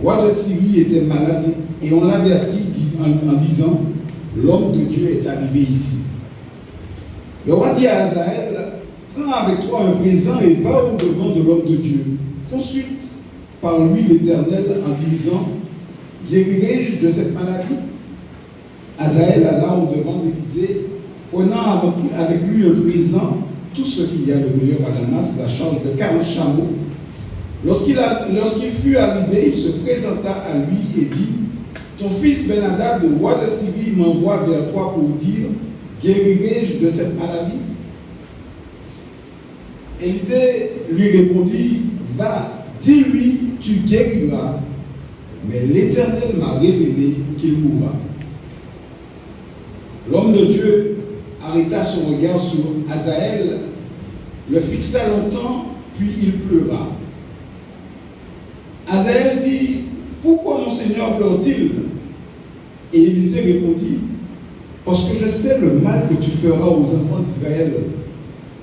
roi de Syrie était malade et on l'avertit en disant, l'homme de Dieu est arrivé ici. Le roi dit à Hazaël, prends avec toi un présent et va au-devant de l'homme de Dieu. Consulte par lui l'Éternel en disant, guérirai-je de cette maladie? Hazaël alla au-devant d'Élisée, prenant avec lui un présent, tout ce qu'il y a de meilleur à Damas, la charge de 40 chameaux. Lorsqu'il fut arrivé, il se présenta à lui et dit, ton fils Ben-Hadad, le roi de Syrie, m'envoie vers toi pour dire, guérirai-je de cette maladie? Élisée lui répondit, va, dis-lui, tu guériras, mais l'Éternel m'a révélé qu'il mourra. L'homme de Dieu arrêta son regard sur Hazaël, le fixa longtemps, puis il pleura. Hazaël dit, pourquoi mon Seigneur pleure-t-il? Et Élisée répondit, parce que je sais le mal que tu feras aux enfants d'Israël.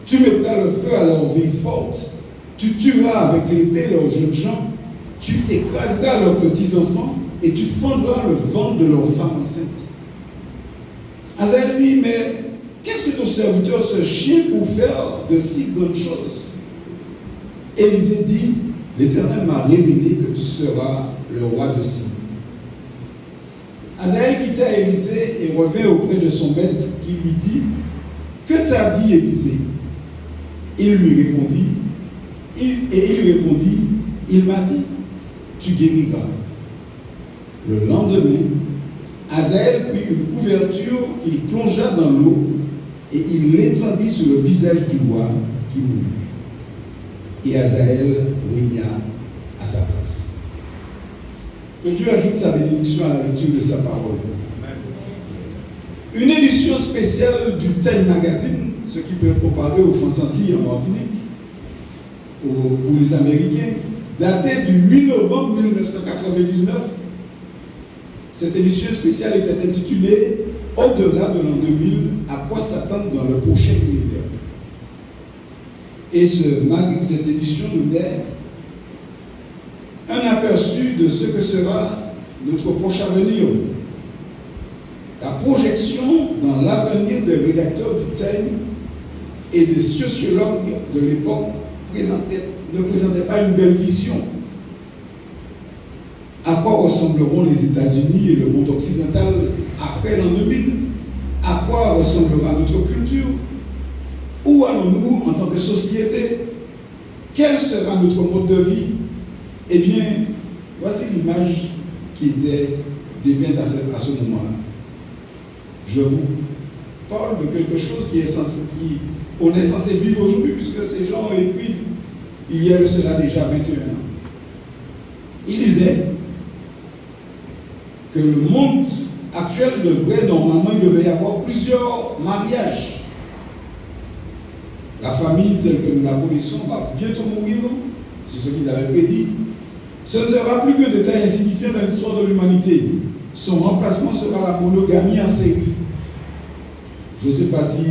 Tu mettras le feu à leurs villes fortes, tu tueras avec l'épée leurs jeunes gens, tu écraseras leurs petits-enfants et tu fendras le ventre de leurs femmes enceintes. Hazaël dit, mais qu'est-ce que ton serviteur se chie pour faire de si grandes choses? Élisée dit, l'Éternel m'a révélé que tu seras le roi de Syrie. Hazaël quitta Élisée et revint auprès de son maître qui lui dit, que t'a dit Élisée? Il lui répondit, il m'a dit, tu guériras. Le lendemain, Hazaël prit une couverture qu'il plongea dans l'eau et il l'étendit sur le visage du roi qui mourut. Et Hazaël régna à sa place. Que Dieu ajoute sa bénédiction à la lecture de sa parole. Une édition spéciale du Time Magazine, ce qui peut être comparé au France Antilles en Martinique, pour les Américains, datée du 8 novembre 1999. Cette édition spéciale était intitulée « Au-delà de l'an 2000, à quoi s'attendre dans le prochain millénaire ». Et cette édition nous donne un aperçu de ce que sera notre prochain avenir. La projection dans l'avenir des rédacteurs du Time et des sociologues de l'époque ne présentait pas une belle vision. À quoi ressembleront les États-Unis et le monde occidental après l'an 2000? À quoi ressemblera notre culture? Où allons-nous en tant que société? Quel sera notre mode de vie? Eh bien, voici l'image qui était dépeinte à ce moment-là. Je vous parle de quelque chose qu'on est censé vivre aujourd'hui, puisque ces gens ont écrit il y a de cela déjà 21 ans. Ils disaient que le monde actuel il devait y avoir plusieurs mariages. La famille telle que nous la connaissons va bientôt mourir, c'est ce qu'ils avaient prédit. Ce ne sera plus que de détail insignifiant dans l'histoire de l'humanité. Son remplacement sera la monogamie en série. Je ne sais pas si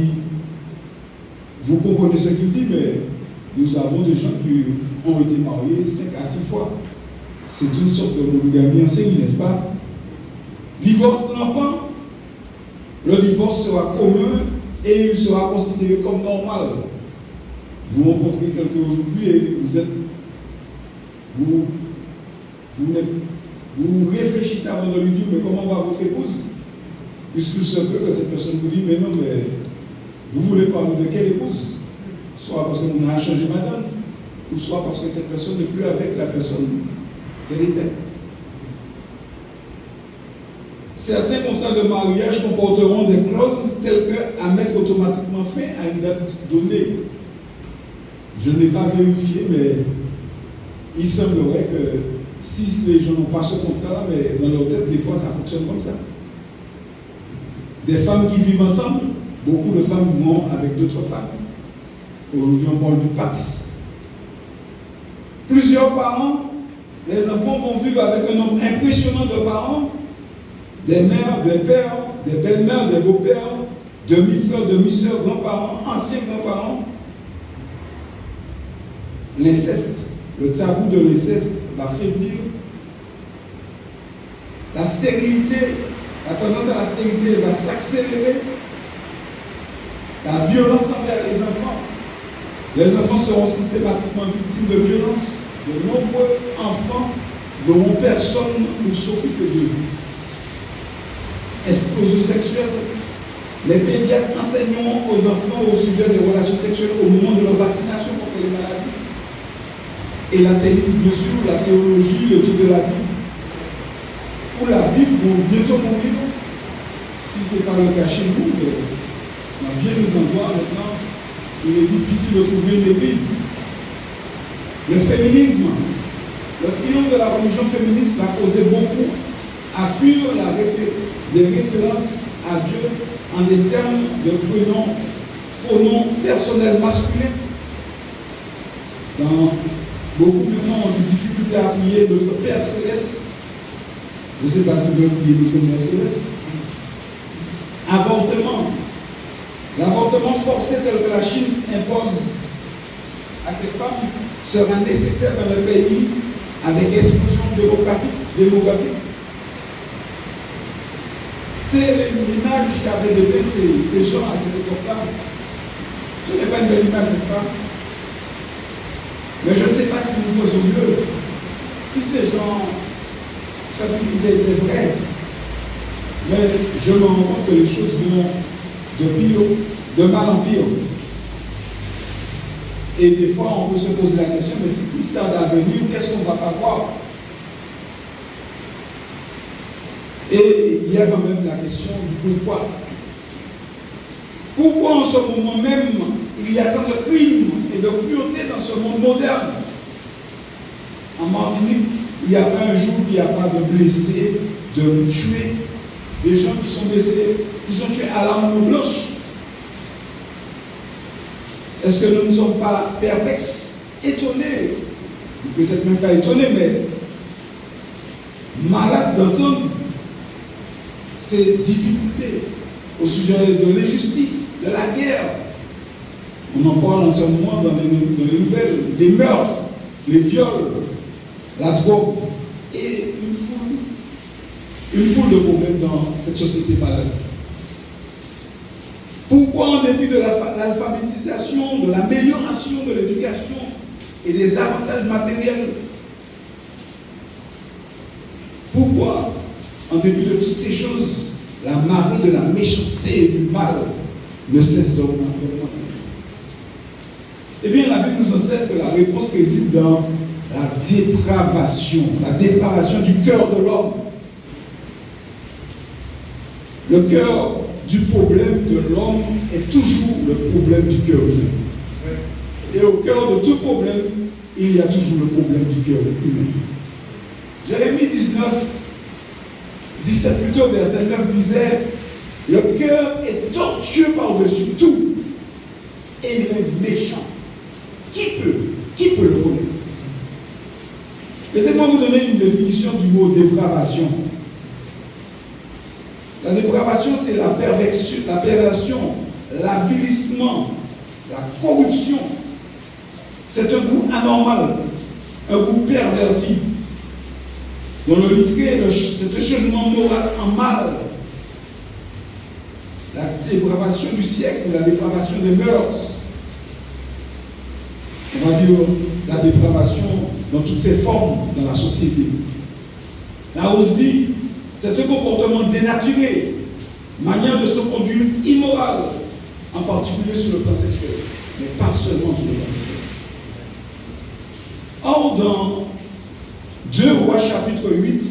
vous comprenez ce qu'il dit, mais nous avons des gens qui ont été mariés 5 à 6 fois. C'est une sorte de monogamie en série, n'est-ce pas? Divorce l'enfant, le divorce sera commun et il sera considéré comme normal. Vous rencontrez quelqu'un aujourd'hui et vous réfléchissez avant de lui dire, mais comment va votre épouse? Puisqu'il se peut que cette personne vous dit, mais non, mais vous voulez parler de quelle épouse? Soit parce que vous n'avez changé madame, ou soit parce que cette personne n'est plus avec la personne qu'elle était. Certains contrats de mariage comporteront des clauses telles qu'à mettre automatiquement fin à une date donnée. Je n'ai pas vérifié, mais il semblerait que si les gens n'ont pas ce contrat-là, mais dans leur tête, des fois, ça fonctionne comme ça. Des femmes qui vivent ensemble, beaucoup de femmes vont avec d'autres femmes. Aujourd'hui, on parle du PAX. Plusieurs parents, les enfants vont vivre avec un nombre impressionnant de parents, des mères, des pères, des belles-mères, des beaux-pères, demi-frères, demi-sœurs, grands-parents, anciens grands-parents. L'inceste, le tabou de l'inceste va faiblir. la stérilité, la tendance à la stérilité va s'accélérer. La violence envers les enfants. Les enfants seront systématiquement victimes de violences. De nombreux enfants n'auront personne pour s'occuper d'eux. Explosion sexuelle. Les pédiatres enseigneront aux enfants au sujet des relations sexuelles au moment de leur vaccination contre les maladies. Et l'athéisme, bien sûr, la théologie, le Dieu de la Bible, ou la Bible vont bientôt mourir. Si ce n'est pas le cas chez nous, dans bien des endroits maintenant, il est difficile de trouver une église. Le féminisme, le triomphe de la religion féministe va causer beaucoup à fuir des références à Dieu en des termes de pronoms personnels masculins. Dans beaucoup de gens ont des difficultés à prier notre Père Céleste. Je ne sais pas si vous pouvez prier notre Père Céleste. Avortement. L'avortement forcé tel que la Chine impose à ces femmes sera nécessaire dans le pays avec explosion démographique. C'est l'image qu'avaient donné ces gens à cette époque-là. Ce n'est pas une belle image, n'est-ce pas? Mais je ne sais pas si nous faisons mieux. Si ces gens, ce qu'ils disaient était vrai, mais je me rends compte que les choses vont de mal en pire. Et des fois, on peut se poser la question, mais si Christ tarde à venir, qu'est-ce qu'on ne va pas voir? Et il y a quand même la question du pourquoi. Pourquoi en ce moment même, il y a tant de crimes et de cruauté dans ce monde moderne? En Martinique, il n'y a pas un jour qu'il n'y a pas de blessés, de tués, des gens qui sont blessés, qui sont tués à l'arme blanche. Est-ce que nous ne sommes pas perplexes, étonnés, peut-être même pas étonnés, mais malades d'entendre ces difficultés au sujet de l'injustice, de la guerre? On en parle en ce moment dans les nouvelles, les meurtres, les viols, la drogue et une foule de problèmes dans cette société malade. Pourquoi, en dépit de l'alphabétisation, de l'amélioration de l'éducation et des avantages matériels, pourquoi, en dépit de toutes ces choses, la marée de la méchanceté et du mal ne cesse d'augmenter? Eh bien, la Bible nous enseigne que la réponse réside dans la dépravation du cœur de l'homme. Le cœur du problème de l'homme est toujours le problème du cœur humain. Et au cœur de tout problème, il y a toujours le problème du cœur humain. Jérémie 17 plutôt, verset 9 disait: le cœur est tortueux par-dessus tout et il est méchant. Qui peut le connaître? Laissez-moi vous donner une définition du mot dépravation. La dépravation, c'est la perversion, l'avilissement, la corruption. C'est un goût anormal, un goût perverti. Dans le littré, c'est un changement moral en mal. La dépravation du siècle, la dépravation des mœurs. On va dire la dépravation dans toutes ses formes dans la société. La hausse dit, c'est un comportement dénaturé, manière de se conduire immorale, en particulier sur le plan sexuel, mais pas seulement sur le plan sexuel. Or, dans 2 Rois chapitre 8,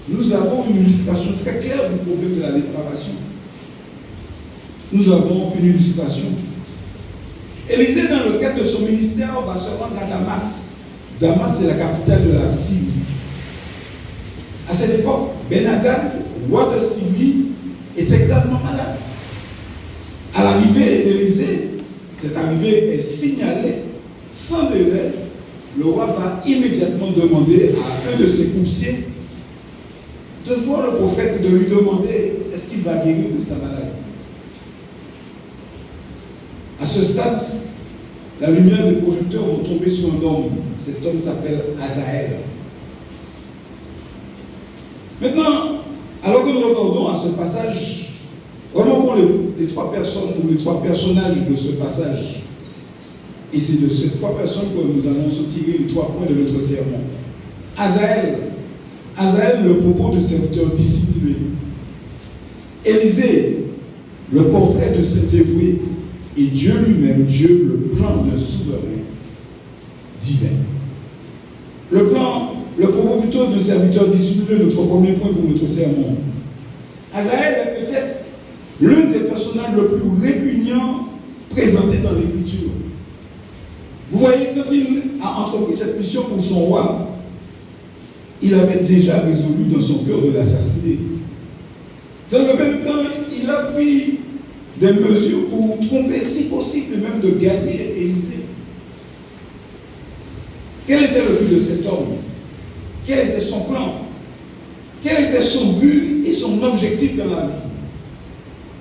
nous avons une illustration très claire du problème de la dépravation. Nous avons une illustration. Élisée, dans le cadre de son ministère, va se rendre à Damas. Damas, c'est la capitale de la Syrie. À cette époque, Ben-Hadad, roi de Syrie, était gravement malade. À l'arrivée d'Élisée, cette arrivée est signalée sans délai. Le roi va immédiatement demander à un de ses coursiers de voir le prophète et de lui demander est-ce qu'il va guérir de sa maladie. À ce stade, la lumière des projecteurs vont tomber sur un homme. Cet homme s'appelle Azaël. Maintenant, Alors que nous regardons à ce passage, remarquons les trois personnes ou les trois personnages de ce passage. Et c'est de ces trois personnes que nous allons tirer les trois points de notre sermon. Azaël, le propos de serviteur discipliné. Élisée, le portrait de ce dévoué. Et Dieu lui-même, Dieu, le plan d'un souverain divin. Le propos plutôt de serviteur discipliné, notre premier point pour notre sermon. Azaël est peut-être l'un des personnages le plus répugnants présentés dans l'Écriture. Vous voyez, quand il a entrepris cette mission pour son roi, il avait déjà résolu dans son cœur de l'assassiner. Dans le même temps, il a pris des mesures pour tromper, si possible, même de gagner Élisée. Quel était le but de cet homme? Quel était son plan? Quel était son but et son objectif dans la vie?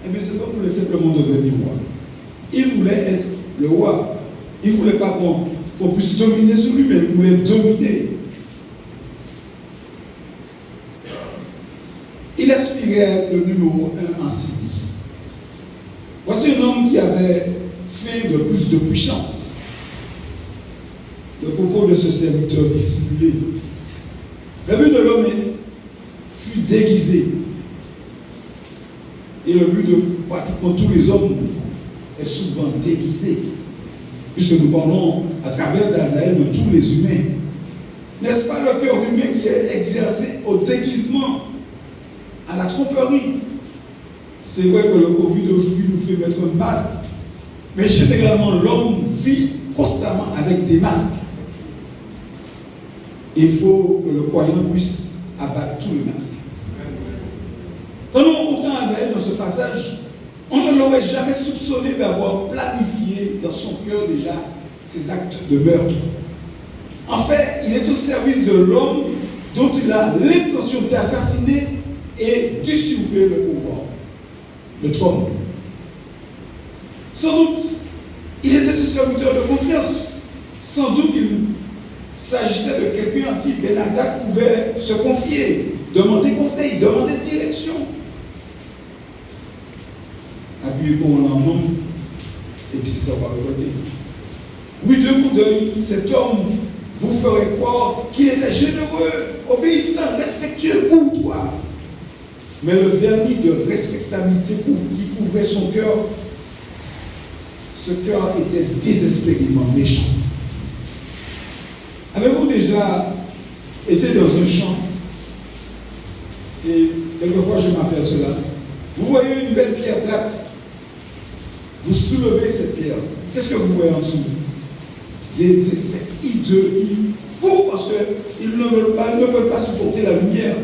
Eh bien, c'est pas pour simplement devenir roi. Il voulait être le roi. Il ne voulait pas qu'on puisse dominer sur lui, mais il voulait dominer. Il aspirait à être le numéro 1 en Syrie. Voici un homme qui avait fait de plus de puissance. Le propos de ce serviteur discipliné. Le but de l'homme fut déguisé. Et le but de pratiquement tous les hommes est souvent déguisé. Puisque nous parlons à travers d'Azaël de tous les humains. N'est-ce pas le cœur humain qui est exercé au déguisement, à la tromperie? C'est vrai que le Covid aujourd'hui nous fait mettre un masque, mais généralement l'homme vit constamment avec des masques. Il faut que le croyant puisse abattre tous les masques. Quand nous rencontrons Azaël dans ce passage, on ne l'aurait jamais soupçonné d'avoir planifié dans son cœur déjà ses actes de meurtre. En fait, il est au service de l'homme dont il a l'intention d'assassiner et d'usurper le pouvoir, le trône. Sans doute, il était un serviteur de confiance. Sans doute, il s'agissait de quelqu'un à qui Ben-Hadad pouvait se confier, demander conseil, demander direction. Appuyez pour un homme, et puis c'est ça va regarder. Oui, de coup d'œil, cet homme vous ferait croire qu'il était généreux, obéissant, respectueux, courtois. Mais le vernis de respectabilité qui couvrait son cœur, ce cœur était désespérément méchant. Avez-vous déjà été dans un champ? Et quelquefois j'aime à faire cela. Vous voyez une belle pierre plate. Vous soulevez cette pierre. Qu'est-ce que vous voyez en dessous? Des insectes hideux qui courent parce qu'ils ne veulent pas supporter la lumière.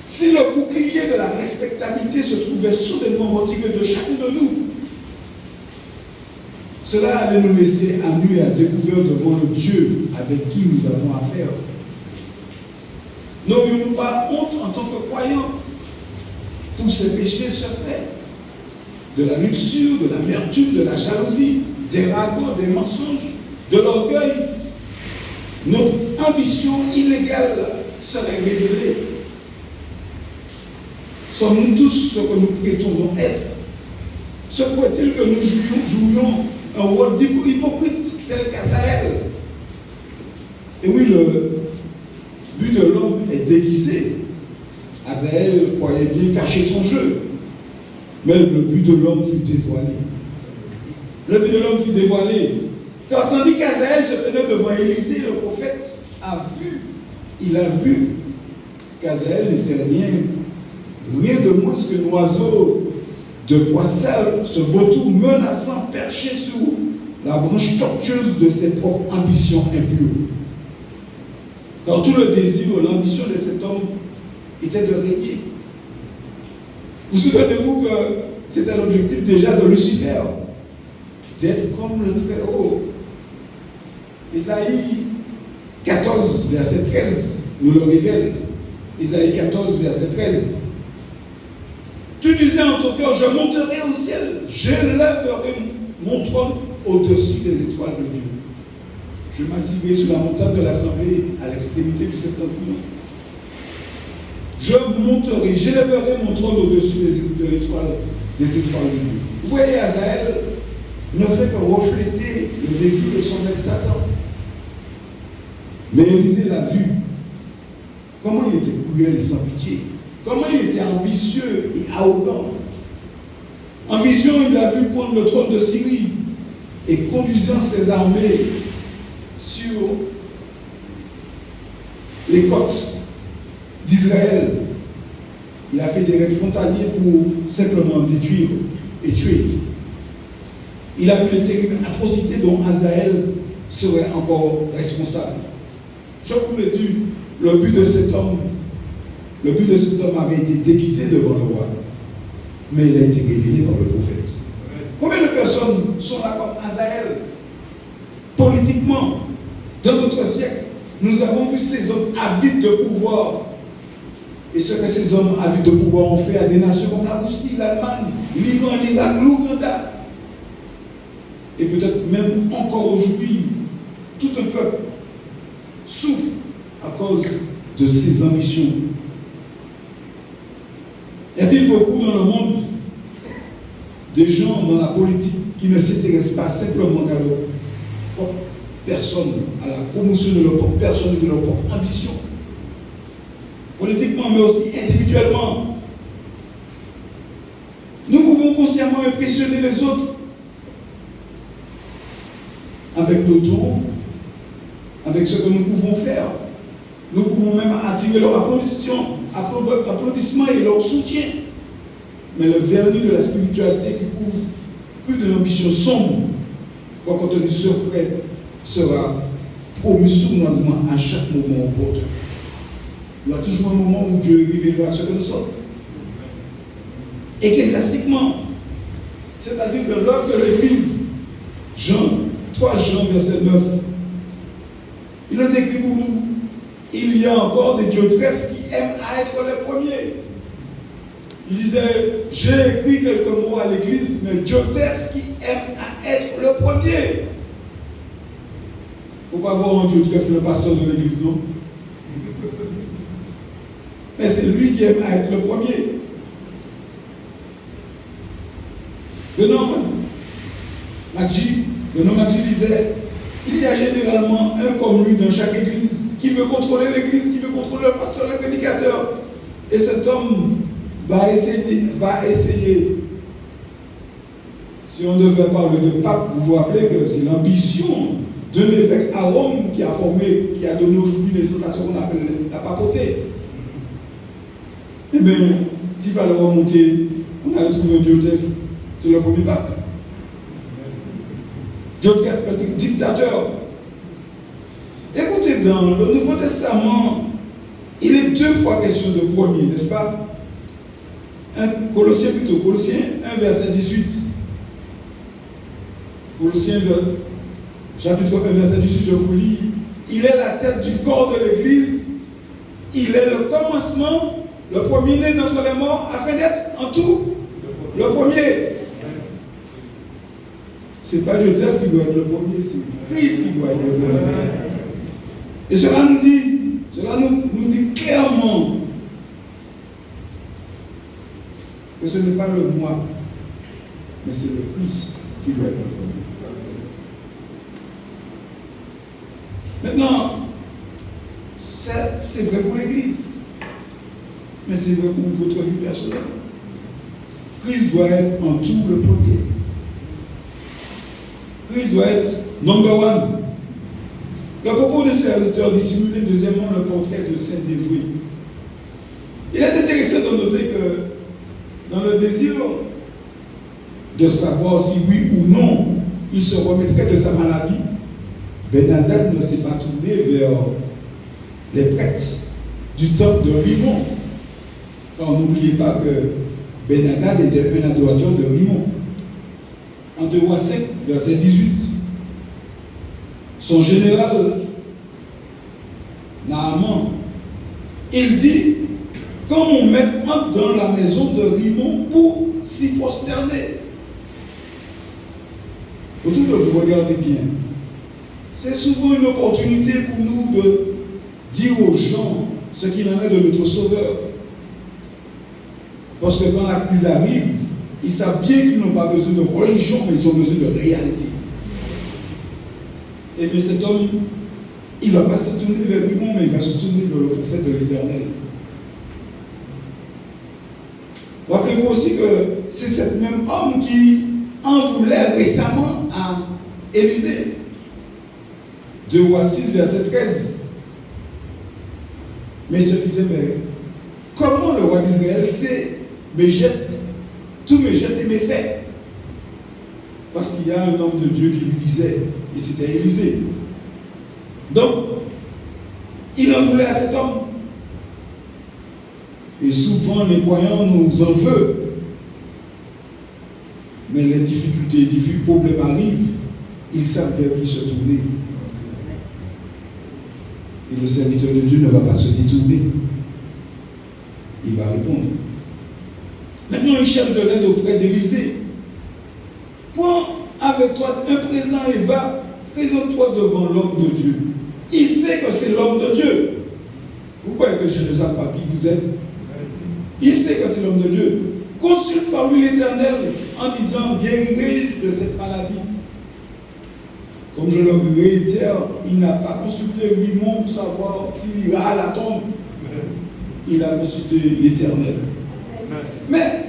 Si le bouclier de la respectabilité se trouvait soudainement retiré de chacun de nous, cela allait nous laisser à nu et à découvert devant le Dieu avec qui nous avons affaire. N'aurions-nous pas honte en tant que croyants pour ces péchés secrets, de la luxure, de l'amertume, de la jalousie, des ragots, des mensonges, de l'orgueil? Notre ambition illégale serait révélée. Sommes-nous tous ce que nous prétendons être? Se pourrait-il que nous jouions un rôle hypocrite tel qu'Azaël? Et oui, le but de l'homme est déguisé. Azaël croyait bien cacher son jeu. Mais le but de l'homme fut dévoilé. Le but de l'homme fut dévoilé. Car tandis qu'Azaël se tenait devant Élisée, le prophète il a vu qu'Azaël n'était rien de moins qu'un oiseau de poissel, ce vautour menaçant perché sur la branche tortueuse de ses propres ambitions impures. Car tout le désir, l'ambition de cet homme était de régner. Vous souvenez-vous que c'était l'objectif déjà de Lucifer, d'être comme le Très-Haut. Isaïe 14, verset 13, nous le révèle. Isaïe 14, verset 13. Tu disais en ton cœur, je monterai au ciel, j'élèverai mon trône au-dessus des étoiles de Dieu. Je m'assiedrai sur la montagne de l'assemblée à l'extrémité du septentrion. je monterai, j'élèverai mon trône au-dessus des étoiles de Dieu. Vous voyez, Azaël ne fait que refléter le désir éternel de Satan. Mais Élisée l'a vu. Comment il était cruel et sans pitié. Comment il était ambitieux et arrogant. En vision, il a vu prendre le trône de Syrie et conduisant ses armées sur les côtes d'Israël. Il a fait des raids frontaliers pour simplement détruire et tuer. Il a vu les terribles atrocités dont Azaël serait encore responsable. Je vous l'ai dit, le but de cet homme avait été déguisé devant le roi, mais il a été révélé par le prophète. Combien de personnes sont là comme Azaël? Politiquement, dans notre siècle, nous avons vu ces hommes avides de pouvoir. Et ce que ces hommes avides de pouvoir ont fait à des nations comme la Russie, l'Allemagne, l'Iran, l'Irak, l'Ouganda. Et peut-être même encore aujourd'hui, tout un peuple souffre à cause de ses ambitions. Y a-t-il beaucoup dans le monde des gens dans la politique qui ne s'intéressent pas simplement qu'à leur propre personne, à la promotion de leur propre personne et de leur propre ambition? Politiquement, mais aussi individuellement. Nous pouvons consciemment impressionner les autres avec nos dons, avec ce que nous pouvons faire. Nous pouvons même attirer leur applaudissement et leur soutien. Mais le vernis de la spiritualité qui couvre plus de l'ambition sombre, quand contenu secret, sera promis sournoisement à chaque moment opportun. Il y a toujours un moment où Dieu révélera ce que nous sommes. Ecclésiastiquement, c'est-à-dire que l'œuvre de l'Église, 3 Jean, verset 9, il le décrit pour nous. Il y a encore des dieutrefes qui aiment à être les premiers. Il disait, j'ai écrit quelques mots à l'Église, mais dieutrefes qui aiment à être le premier. Il ne faut pas voir en dieutreffe le pasteur de l'Église, non? Mais c'est lui qui aime à être le premier. Venant Maggi disait, il y a généralement un comme lui dans chaque église qui veut contrôler l'église, qui veut contrôler le pasteur, le prédicateur. Et cet homme va essayer. Si on devait parler de pape, vous vous rappelez que c'est l'ambition d'un évêque à Rome qui a donné aujourd'hui naissance à ce qu'on appelle la papauté. Eh bien, s'il fallait remonter, on a retrouvé un Dieutrephe, c'est le premier pape. Dieutrephe, le dictateur. Écoutez, dans le Nouveau Testament, il est 2 fois question de premier, n'est-ce pas? Colossiens 1, verset 18. Colossiens, chapitre 1, verset 18, je vous lis. Il est la tête du corps de l'Église. Il est le commencement, le premier-né d'entre les morts, afin d'être en tout le premier. Ce n'est pas Dieutrephe qui doit être le premier, c'est Christ qui doit être le premier. Et cela nous dit clairement que ce n'est pas le moi, mais c'est le Christ qui doit être le premier. Maintenant, c'est vrai pour l'Église, mais c'est vrai pour votre vie personnelle. Christ doit être en tout le premier. Christ doit être number one. Le propos de ce auteur dissimulait deuxièmement le portrait de saint dévoué. Il est intéressant de noter que dans le désir de savoir si oui ou non il se remettrait de sa maladie, Ben-Hadad ne s'est pas tourné vers les prêtres du temple de Rimmon. Car n'oubliez pas que Ben-Hadad était un adorateur de Rimmon. En 2 Rois 5, verset 18. Son général, Naaman, il dit, quand mon maître entre dans la maison de Rimmon pour s'y prosterner. Autour de vous, regardez bien. C'est souvent une opportunité pour nous de dire aux gens ce qu'il en est de notre Sauveur. Parce que quand la crise arrive, ils savent bien qu'ils n'ont pas besoin de religion, mais ils ont besoin de réalité. Et bien cet homme, il ne va pas se tourner vers lui-même, mais il va se tourner vers le prophète de l'Éternel. Rappelez-vous aussi que c'est cet même homme qui en voulait récemment à Élisée. 2 Rois 6, verset 13. Mais je disais, mais comment le roi d'Israël sait mes gestes, tous mes gestes et mes faits? Parce qu'il y a un homme de Dieu qui lui disait, et c'était Élisée. Donc, il en voulait à cet homme. Et souvent, les croyants nous en veulent. Mais les difficultés, les problèmes arrivent, ils savent vers qui se tourner. Et le serviteur de Dieu ne va pas se détourner. Il va répondre. Maintenant, il cherche de l'aide auprès d'Élisée. Prends avec toi un présent et va, présente-toi devant l'homme de Dieu. Il sait que c'est l'homme de Dieu. Vous croyez que je ne sais pas qui vous êtes? Il sait que c'est l'homme de Dieu. Consulte par lui l'Éternel en disant, guéris de cette maladie. Comme je le réitère, il n'a pas consulté lui-même pour savoir s'il ira à la tombe. Il a consulté l'Éternel. Mais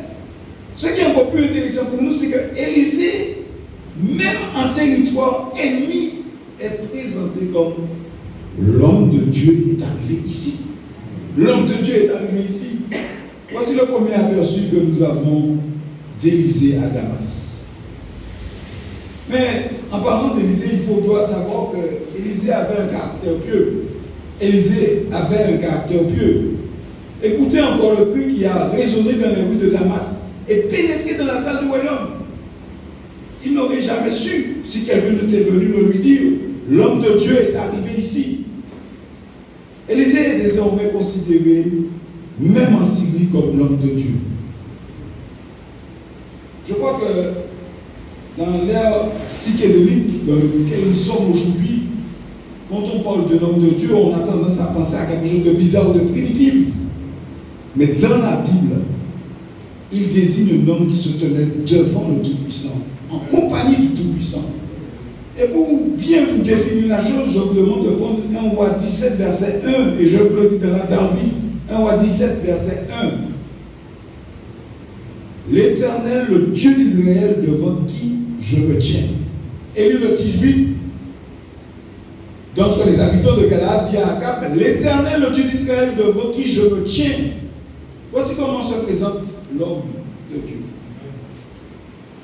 ce qui est encore plus intéressant pour nous, c'est que Élisée, même en territoire ennemi, est présenté comme l'homme de Dieu est arrivé ici. L'homme de Dieu est arrivé ici. Voici le premier aperçu que nous avons d'Élisée à Damas. Mais en parlant d'Élisée, il faut savoir que Élisée avait un caractère pieux. Élisée avait un caractère pieux. Écoutez encore le cri qui a résonné dans les rues de Damas et pénétré dans la salle du royaume. Il n'aurait jamais su si quelqu'un n'était venu me lui dire l'homme de Dieu est arrivé ici. Élisée est désormais considéré, même en Syrie, comme l'homme de Dieu. Je crois que dans l'ère psychédélique dans laquelle nous sommes aujourd'hui, quand on parle de l'homme de Dieu, on a tendance à penser à quelque chose de bizarre ou de primitif. Mais dans la Bible, il désigne un homme qui se tenait devant le Tout-Puissant, en compagnie du Tout-Puissant. Et pour bien vous définir la chose, je vous demande de prendre 1 Roi 17, verset 1, et je vous le dis dans la Darby, 1 Roi 17, verset 1. L'Éternel, le Dieu d'Israël, devant qui je me tiens. Élie le Tishbite, d'entre les habitants de Galaad, dit à Akab, l'Éternel, le Dieu d'Israël, devant qui je me tiens. Voici comment se présente l'homme de Dieu.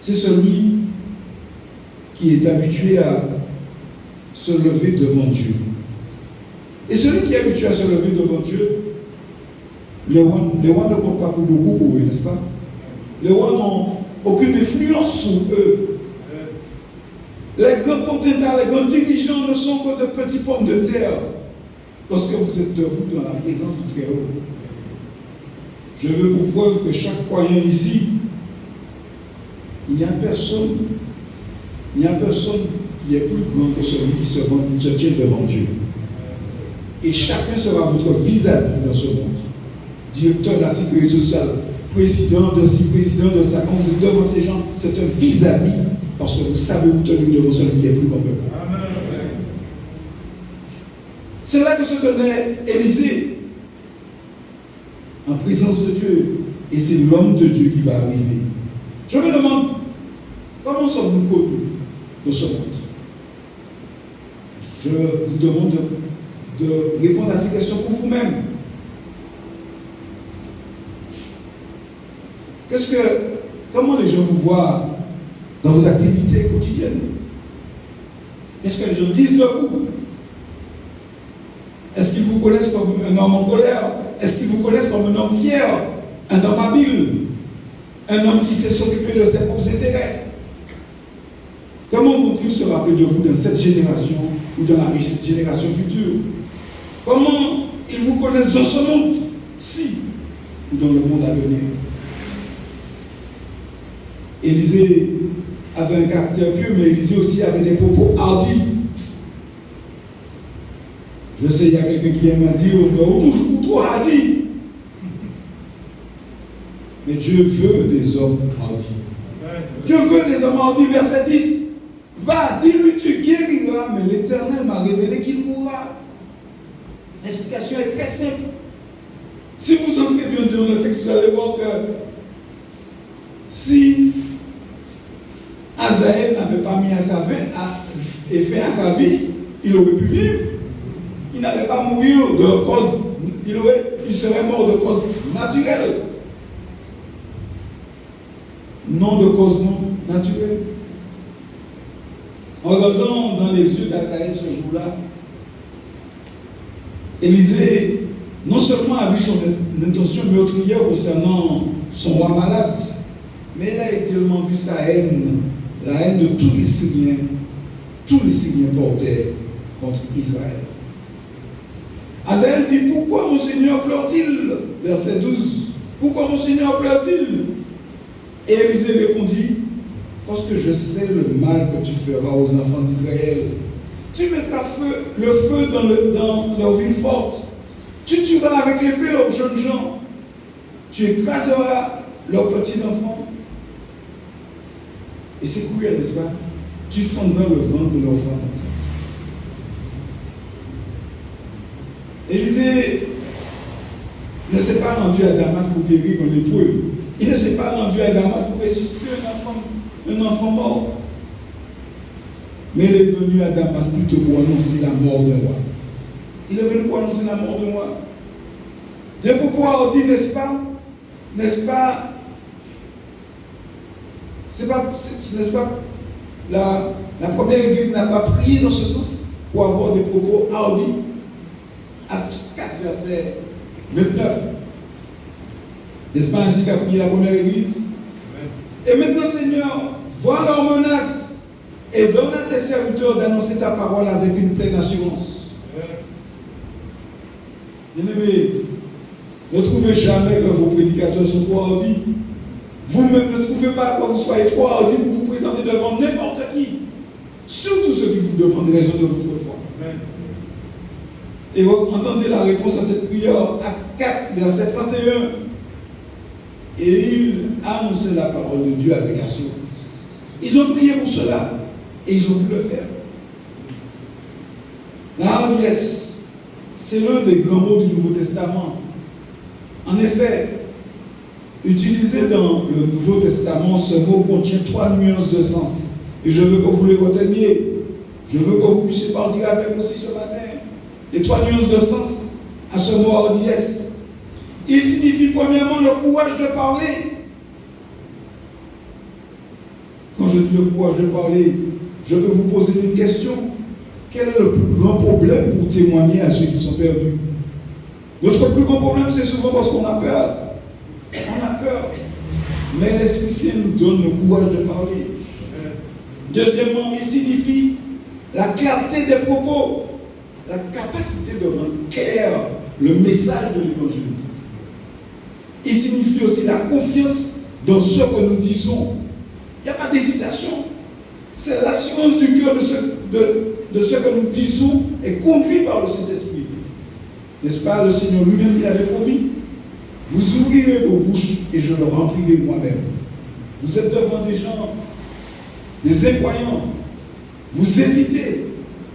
C'est celui qui est habitué à se lever devant Dieu. Et celui qui est habitué à se lever devant Dieu, les rois ne comptent pas pour beaucoup pour eux, n'est-ce pas? Les rois n'ont aucune influence sur eux. Les grands potentats, les grands dirigeants ne sont que de petits pommes de terre lorsque vous êtes debout dans la présence du Très-Haut. Je veux pour preuve que chaque croyant ici, il n'y a personne qui est plus grand que celui qui se tient devant Dieu. Et chacun sera votre vis-à-vis dans ce monde. Directeur de la sécurité sociale, président de ci, président de ça, quand vous êtes devant ces gens, c'est un vis-à-vis parce que vous savez vous tenir devant celui qui est plus grand que vous. C'est là que se tenait Élisée, en présence de Dieu. Et c'est l'homme de Dieu qui va arriver. Je me demande, comment sommes-nous connus de ce monde? Je vous demande de répondre à ces questions pour vous-même. Comment les gens vous voient dans vos activités quotidiennes? Qu'est-ce que les gens disent de vous? Est-ce qu'ils vous connaissent comme un homme en colère? Est-ce qu'ils vous connaissent comme un homme fier? Un homme habile? Un homme qui sait s'occuper de ses propres intérêts? Comment vont-ils se rappeler de vous dans cette génération ou dans la génération future? Comment ils vous connaissent dans ce monde-ci ou dans le monde à venir? Élisée avait un caractère pieux, mais Élisée aussi avait des propos hardis. Je sais, il y a quelqu'un qui aime dire, ou trop hardi. Mais Dieu veut des hommes hardis. Dieu veut des hommes hardis. Verset 10. Va, dis-lui, tu guériras, mais l'Éternel m'a révélé qu'il mourra. L'explication est très simple. Si vous entrez bien dans le texte, vous allez voir que si Azaël n'avait pas mis fin à sa vie, il aurait pu vivre. Il n'allait pas mourir de cause, il serait mort de cause naturelle. Non de cause non naturelle. En regardant dans les yeux d'Azaël ce jour-là, Élisée non seulement a vu son intention meurtrière concernant son roi malade, mais il a également vu sa haine, la haine de tous les Syriens portaient contre Israël. Azaël dit, pourquoi mon Seigneur pleure-t-il? Verset 12. Pourquoi mon Seigneur pleure-t-il? Et Élisée répondit, parce que je sais le mal que tu feras aux enfants d'Israël. Tu mettras le feu dans leurs villes fortes. Tu tueras avec l'épée leurs jeunes gens. Tu écraseras leurs petits-enfants. Et c'est cruel, n'est-ce pas? Tu fendras le ventre de leurs femmes. Élisée ne s'est pas rendu à Damas pour guérir un lépreux. Il ne s'est pas rendu à Damas pour ressusciter un enfant mort. Mais il est venu à Damas plutôt pour annoncer la mort d'un roi. Il est venu pour annoncer la mort d'un roi. Des propos hardis, n'est-ce pas? N'est-ce pas? N'est-ce pas? La première église n'a pas prié dans ce sens pour avoir des propos hardis. Acte 4, verset 29. N'est-ce pas ainsi qu'a prié la première église? Et maintenant, Seigneur, vois leurs menaces et donne à tes serviteurs d'annoncer ta parole avec une pleine assurance. Bien-aimés, ne trouvez jamais que vos prédicateurs sont trop hardis. Vous-même ne trouvez pas que vous soyez trop hardis pour vous présenter devant n'importe qui. Surtout ceux qui vous demandent raison de votre foi. Et vous entendez la réponse à cette prière à 4, verset 31. Et ils annonçaient la parole de Dieu avec assurance. Ils ont prié pour cela et ils ont pu le faire. La hardiesse, c'est l'un des grands mots du Nouveau Testament. En effet, utilisé dans le Nouveau Testament, ce mot contient 3 nuances de sens. Et je veux que vous les reteniez. Je veux que vous puissiez partir avec aussi ce matin. Les 3 nuances de sens à ce mot hardiesse. Il signifie premièrement le courage de parler. Quand je dis le courage de parler, je peux vous poser une question. Quel est le plus grand problème pour témoigner à ceux qui sont perdus? Notre plus grand problème, c'est souvent parce qu'on a peur. On a peur. Mais l'Esprit Saint nous donne le courage de parler. Deuxièmement, il signifie la clarté des propos, la capacité de rendre clair le message de l'Évangile. Il signifie aussi la confiance dans ce que nous disons. Il n'y a pas d'hésitation. C'est l'assurance du cœur de ce que nous disons est conduit par le Saint-Esprit. N'est-ce pas? Le Seigneur lui-même il avait promis. Vous ouvrirez vos bouches et je le remplirai moi-même. Vous êtes devant des gens, des incroyants. Vous hésitez.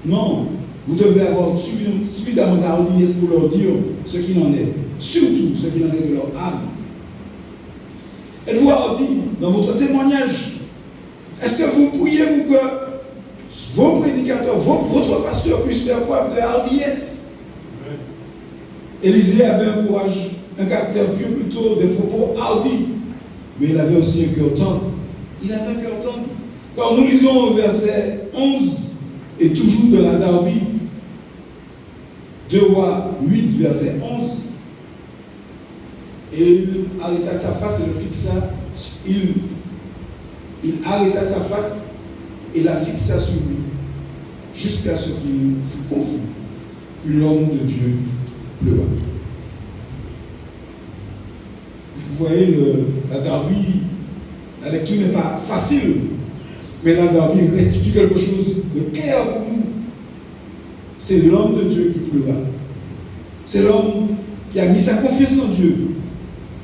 Non. Vous devez avoir suffisamment d'hardiesse pour leur dire ce qu'il en est. Surtout ce qu'il en est de leur âme. Êtes-vous hardi dans votre témoignage? Est-ce que vous priez pour que vos prédicateurs, votre pasteur puisse faire preuve de hardiesse? Élisée avait un courage, un caractère plutôt des propos hardis, mais il avait aussi un cœur tendre. Il avait un cœur tendre. Quand nous lisons au verset 11, et toujours de la Darby, 2 Rois 8, verset 11, et il arrêta sa face et le fixa, il arrêta sa face et la fixa sur lui, jusqu'à ce qu'il fût confus. Puis l'homme de Dieu pleura. Vous voyez, la Darby, la lecture n'est pas facile, mais la Darby restitue quelque chose de clair pour nous. C'est l'homme de Dieu qui pleura. C'est l'homme qui a mis sa confiance en Dieu,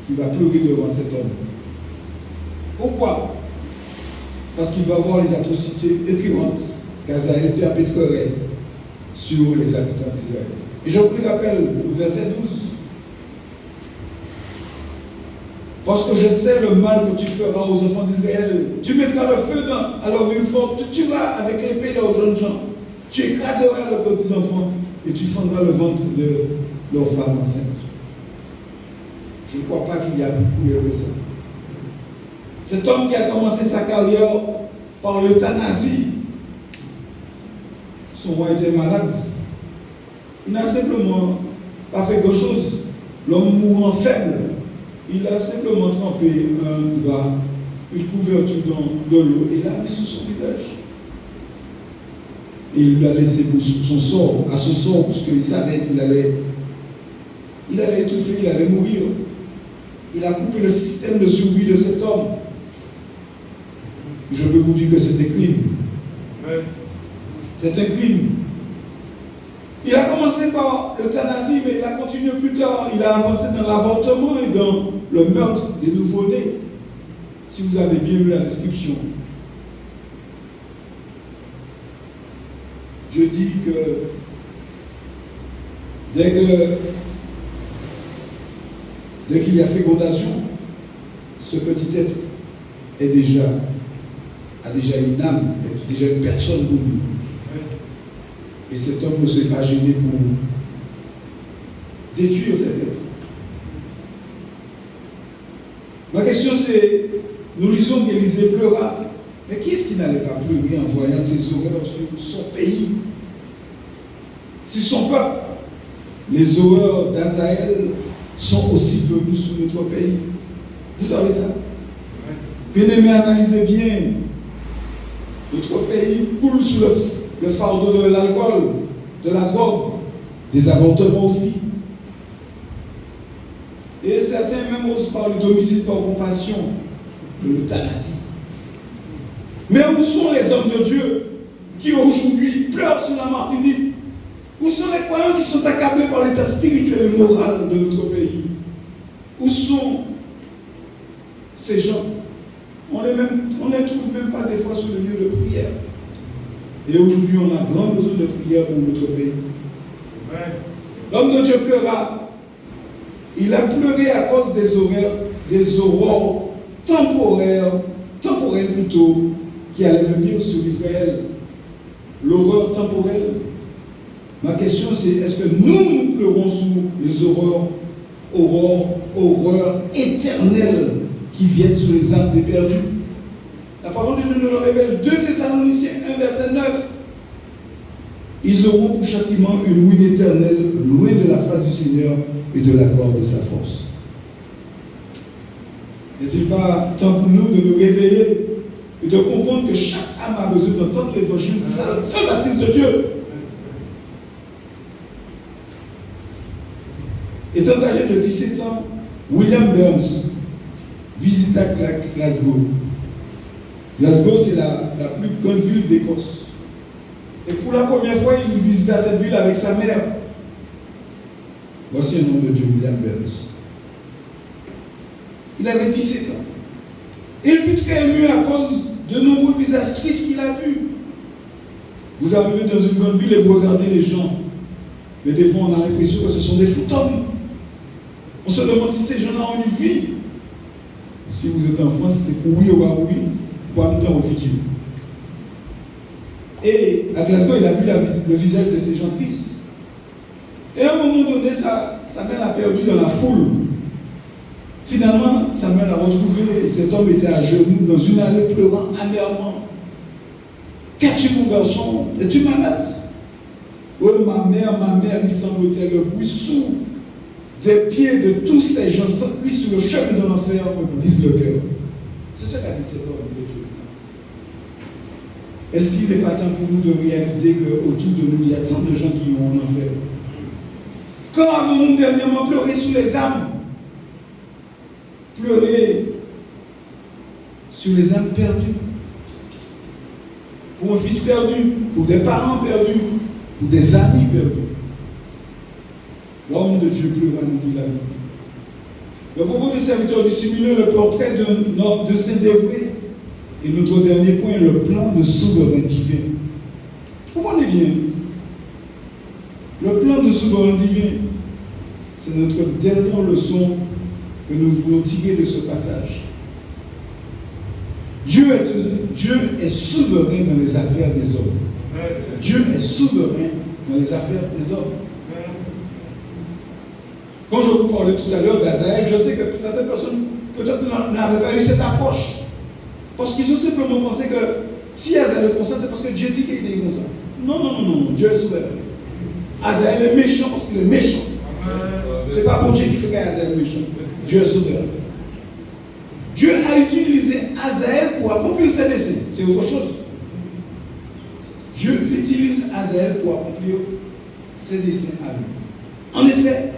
qui va pleurer devant cet homme. Pourquoi? Parce qu'il va voir les atrocités récurrentes qu'Azaël perpétrerait sur les habitants d'Israël. Et je vous rappelle le verset 12. Parce que je sais le mal que tu feras aux enfants d'Israël. Tu mettras le feu à leur ville forte, tu tueras avec l'épée leurs jeunes gens, tu écraseras leurs petits enfants et tu fendras le ventre de leurs femmes enceintes. Je ne crois pas qu'il y a beaucoup de ça. Cet homme qui a commencé sa carrière par l'euthanasie, son roi était malade. Il n'a simplement pas fait grand-chose. L'homme mourant faible, il a simplement trempé un drap, une couverture de l'eau et l'a mis sous son visage. Et il lui a laissé pour son sort, à son sort, parce qu'il savait qu'il allait étouffer, il allait mourir. Il a coupé le système de survie de cet homme. Je peux vous dire que c'est un crime. C'est un crime. Il a commencé par l'euthanasie, mais il a continué plus tard. Il a avancé dans l'avortement et dans le meurtre des nouveau-nés. Si vous avez bien lu la description. Je dis que dès qu'il y a fécondation, ce petit être a déjà une âme, est déjà une personne pour lui. Et cet homme ne s'est pas gêné pour détruire cet être. Ma question c'est, nous lisons qu'Élisée pleura, mais qui est-ce qui n'allait pas pleurer en voyant ces horreurs sur son pays, sur son peuple? Les horreurs d'Azaël sont aussi venues sur notre pays. Vous savez ça? Bien-aimés, analysez bien. Notre pays coule sous le fardeau de l'alcool, de la drogue, des avortements aussi. Et certains même osent parler d'homicide par compassion, de l'euthanasie. Mais où sont les hommes de Dieu qui aujourd'hui pleurent sur la Martinique? Où sont les croyants qui sont accablés par l'état spirituel et moral de notre pays? Où sont ces gens? On ne les trouve même pas des fois sur le lieu de prière. Et aujourd'hui, on a grand besoin de prière pour notre pays. L'homme de Dieu pleura. Il a pleuré à cause des aurores temporelles plutôt, qui allaient venir sur Israël. L'horreur temporelle. Ma question c'est, est-ce que nous pleurons sous les horreurs éternelles qui viennent sur les âmes des perdus? La parole de Dieu nous le révèle. 2 Thessaloniciens 1, verset 9. Ils auront pour châtiment une ruine éternelle, loin de la face du Seigneur et de la gloire de sa force. N'est-il pas temps pour nous de nous réveiller et de comprendre que chaque âme a besoin d'entendre l'évangile salvatrice de Dieu? Étant âgé de 17 ans, William Burns visita Glasgow. Glasgow, c'est la plus grande ville d'Écosse. Et pour la première fois, il visita cette ville avec sa mère. Voici un homme de Dieu, William Burns. Il avait 17 ans. Il fut très ému à cause de nombreux visages tristes qu'il a vus. Vous arrivez dans une grande ville et vous regardez les gens. Mais des fois, on a l'impression que ce sont des fantômes. On se demande si ces gens-là ont une vie. Si vous êtes en France, c'est pour oui ou pas oui, pour habiter en Fidji. Et à Glasgow, il a vu le visage de ces gens tristes. Et à un moment donné, Samuel a perdu dans la foule. Finalement, Samuel a retrouvé, cet homme était à genoux dans une allée pleurant amèrement. Qu'as-tu, mon garçon? Es-tu malade? Oh, ma mère, il semble-t-il, le bruit sourd des pieds de tous ces gens sans Christ sur le chemin de l'enfer me brise le cœur. C'est ce qu'a dit cet homme de Dieu. Est-ce qu'il n'est pas temps pour nous de réaliser qu'autour de nous, il y a tant de gens qui ont en enfer? Quand avons-nous dernièrement pleuré sous les âmes? Pleurer sur les âmes perdues. Pour un fils perdu, pour des parents perdus, pour des amis perdus. L'homme de Dieu pleura, nous dit la Bible. Le propos du serviteur dissimulé, le portrait de ses dévoués. Et notre dernier point, le plan de souverain divin. Comprenez bien. Le plan de souverain divin, c'est notre dernière leçon que nous voulons tirer de ce passage. Dieu est souverain dans les affaires des hommes. Dieu est souverain dans les affaires des hommes. Quand je vous parlais tout à l'heure d'Azaël, je sais que certaines personnes peut-être n'avaient pas eu cette approche. Parce qu'ils ont simplement pensé que si Azaël est comme ça, c'est parce que Dieu dit qu'il est comme ça. Non, non, non, non, Dieu est souverain. Azaël est méchant parce qu'il est méchant. Ce n'est pas pour Dieu qui fait qu'Azaël est méchant. Dieu est souverain. Dieu a utilisé Azaël pour accomplir ses desseins. C'est autre chose. Dieu utilise Azaël pour accomplir ses desseins à lui. En effet,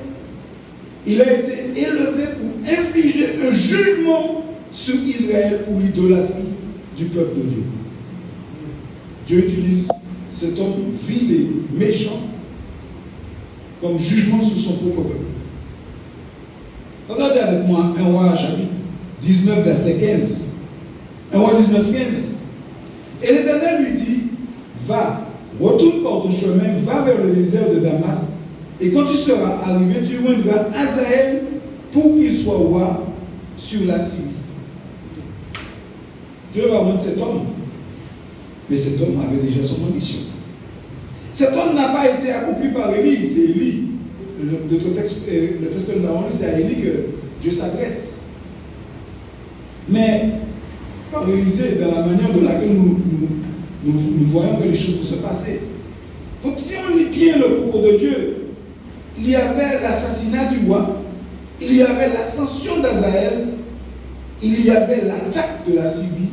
il a été élevé pour infliger un jugement sur Israël pour l'idolâtrie du peuple de Dieu. Dieu utilise cet homme vil et méchant comme jugement sur son propre peuple. Regardez avec moi 1 Roi chapitre 19 verset 15. 1 Roi 19, 15. Et l'Éternel lui dit, va, retourne par ton chemin, va vers le désert de Damas, et quand tu seras arrivé, tu oindras Azaël pour qu'il soit roi sur la Syrie. Dieu va rendre cet homme. Mais cet homme avait déjà son ambition. Cet homme n'a pas été accompli par Élie, c'est Élie. Le texte que nous avons lu, c'est à Élie que Dieu s'adresse. Mais par Élisée, dans la manière de laquelle nous voyons que les choses vont se passer. Donc si on lit bien le propos de Dieu, il y avait l'assassinat du roi, il y avait l'ascension d'Azaël, il y avait l'attaque de la Syrie,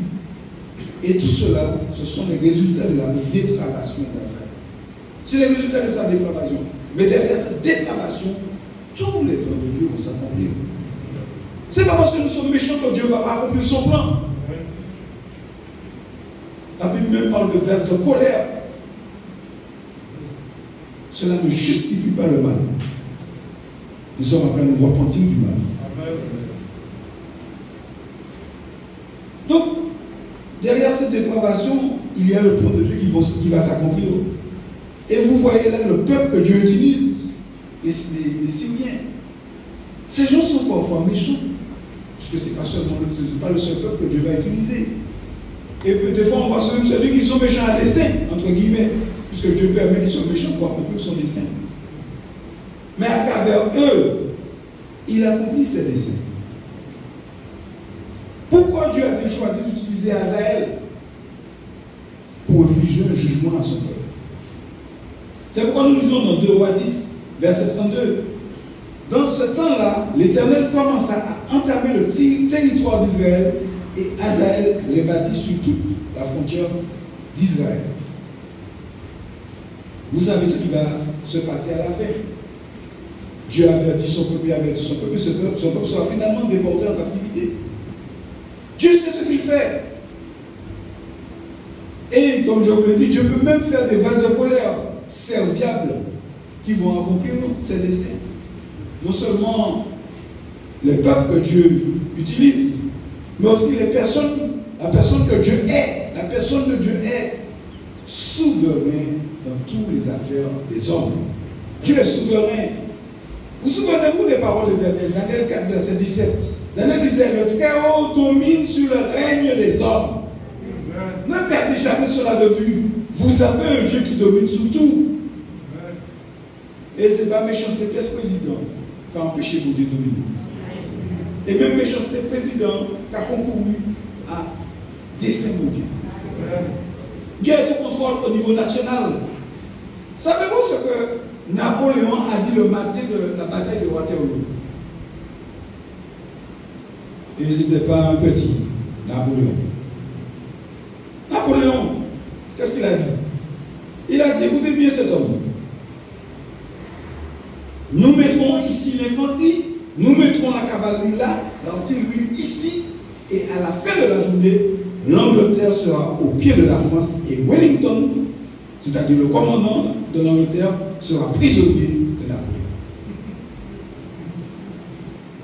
et tout cela, ce sont les résultats de la dépravation d'Azaël. C'est les résultats de sa dépravation. Mais derrière cette dépravation, tous les plans de Dieu vont s'accomplir. Ce n'est pas parce que nous sommes méchants que Dieu va pas accomplir son plan. La Bible même parle de vers de colère. Cela ne justifie pas le mal. Nous sommes appelés à nous repentir du mal. Donc, derrière cette dépravation, il y a le plan de Dieu qui va s'accomplir. Et vous voyez là le peuple que Dieu utilise, les Syriens. Ces gens sont parfois méchants, parce que ce n'est pas le seul peuple que Dieu va utiliser. Et des fois, on voit même celui qui sont méchants à dessein, entre guillemets, puisque Dieu permet qu'ils soient méchants pour accomplir son dessein. Mais à travers eux, il accomplit ses desseins. Pourquoi Dieu a-t-il choisi d'utiliser Azaël? Pour infliger un jugement à son peuple. C'est pourquoi nous lisons dans 2 Rois 10, verset 32. Dans ce temps-là, l'Éternel commença à entamer le territoire d'Israël et Azaël les bâtit sur toute la frontière d'Israël. Vous savez ce qui va se passer à la fin. Dieu avertit son peuple, son peuple sera finalement déporté en captivité. Dieu sait ce qu'il fait. Et comme je vous l'ai dit, Dieu peut même faire des vases de colère serviables qui vont accomplir ses desseins. Non seulement les peuples que Dieu utilise, mais aussi la personne que Dieu est. La personne de Dieu est souverain dans toutes les affaires des hommes. Dieu est souverain. Vous souvenez-vous des paroles de Daniel? Daniel 4, verset 17. Daniel disait, le Très-Haut domine sur le règne des hommes. Ne perdez jamais cela de vue. Vous avez un Dieu qui domine sur tout. Et ce n'est pas méchanceté président qui a empêché mon Dieu de dominer. Et même méchanceté président qui a concouru à dessein mon Dieu. Guerre de contrôle au niveau national. Savez-vous ce que Napoléon a dit le matin de la bataille de Waterloo? Et ce n'était pas un petit Napoléon. Napoléon, qu'est-ce qu'il a dit? Il a dit, écoutez bien cet homme. Nous mettrons ici l'infanterie, nous mettrons la cavalerie là, l'artillerie ici, et à la fin de la journée, l'Angleterre sera au pied de la France et Wellington, c'est-à-dire le commandant de l'Angleterre, sera prisonnier de Napoléon.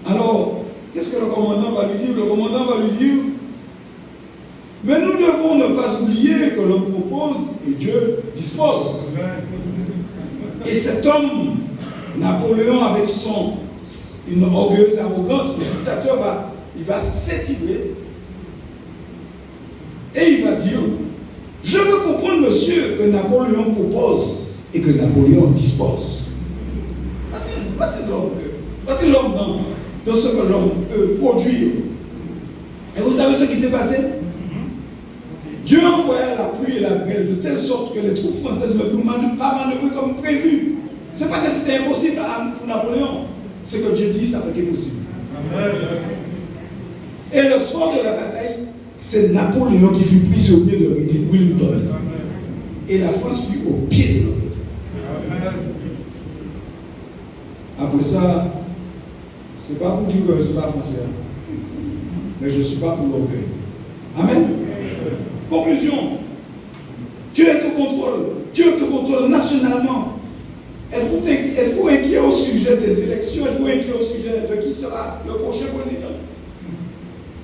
Alors, Qu'est-ce que le commandant va lui dire? Le commandant va lui dire, mais nous devons ne pas oublier que l'homme propose et Dieu dispose. Et cet homme, Napoléon, avec une orgueilleuse arrogance, le dictateur il va s'étirer et il va dire, je veux comprendre, monsieur, que Napoléon propose et que Napoléon dispose. Voici l'homme dans ce que l'homme peut produire. Et vous savez ce qui s'est passé? Dieu envoya la pluie et la grêle de telle sorte que les troupes françaises ne pouvaient pas manœuvrer comme prévu. Ce n'est pas que c'était impossible pour Napoléon. Ce que Dieu dit, ça fait qu'il est possible. Et le soir de la bataille, c'est Napoléon qui fut prisonnier de Wellington. Et la France fut au pied de l'Angleterre. Après ça, ce n'est pas pour dire que je ne suis pas français, mais je ne suis pas pour l'orgueil. Amen. Conclusion. Dieu est au contrôle. Dieu est au contrôle nationalement. Êtes-vous inquiet au sujet des élections? Êtes-vous inquiet au sujet de qui sera le prochain président?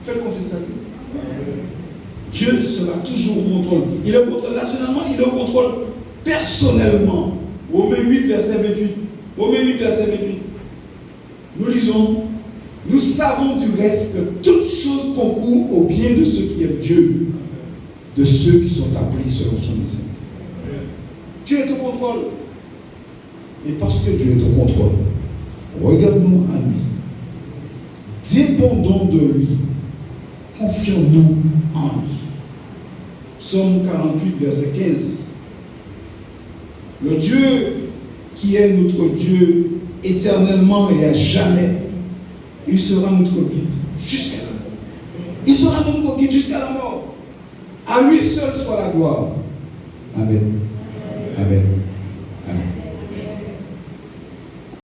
Faites confiance à lui. Dieu sera toujours au contrôle. Il est au contrôle nationalement, il est au contrôle personnellement. Romains 8, verset 28. Romains 8, verset 28. Nous lisons, nous savons du reste que toutes choses concourent au bien de ceux qui aiment Dieu, de ceux qui sont appelés selon son dessein. Dieu est au contrôle. Et parce que Dieu est au contrôle, regardons à lui. Dépendons de lui. Confions-nous en lui. Psaume 48, verset 15. Le Dieu qui est notre Dieu éternellement et à jamais, il sera notre guide jusqu'à la mort. Il sera notre guide jusqu'à la mort. À lui seul soit la gloire. Amen. Amen.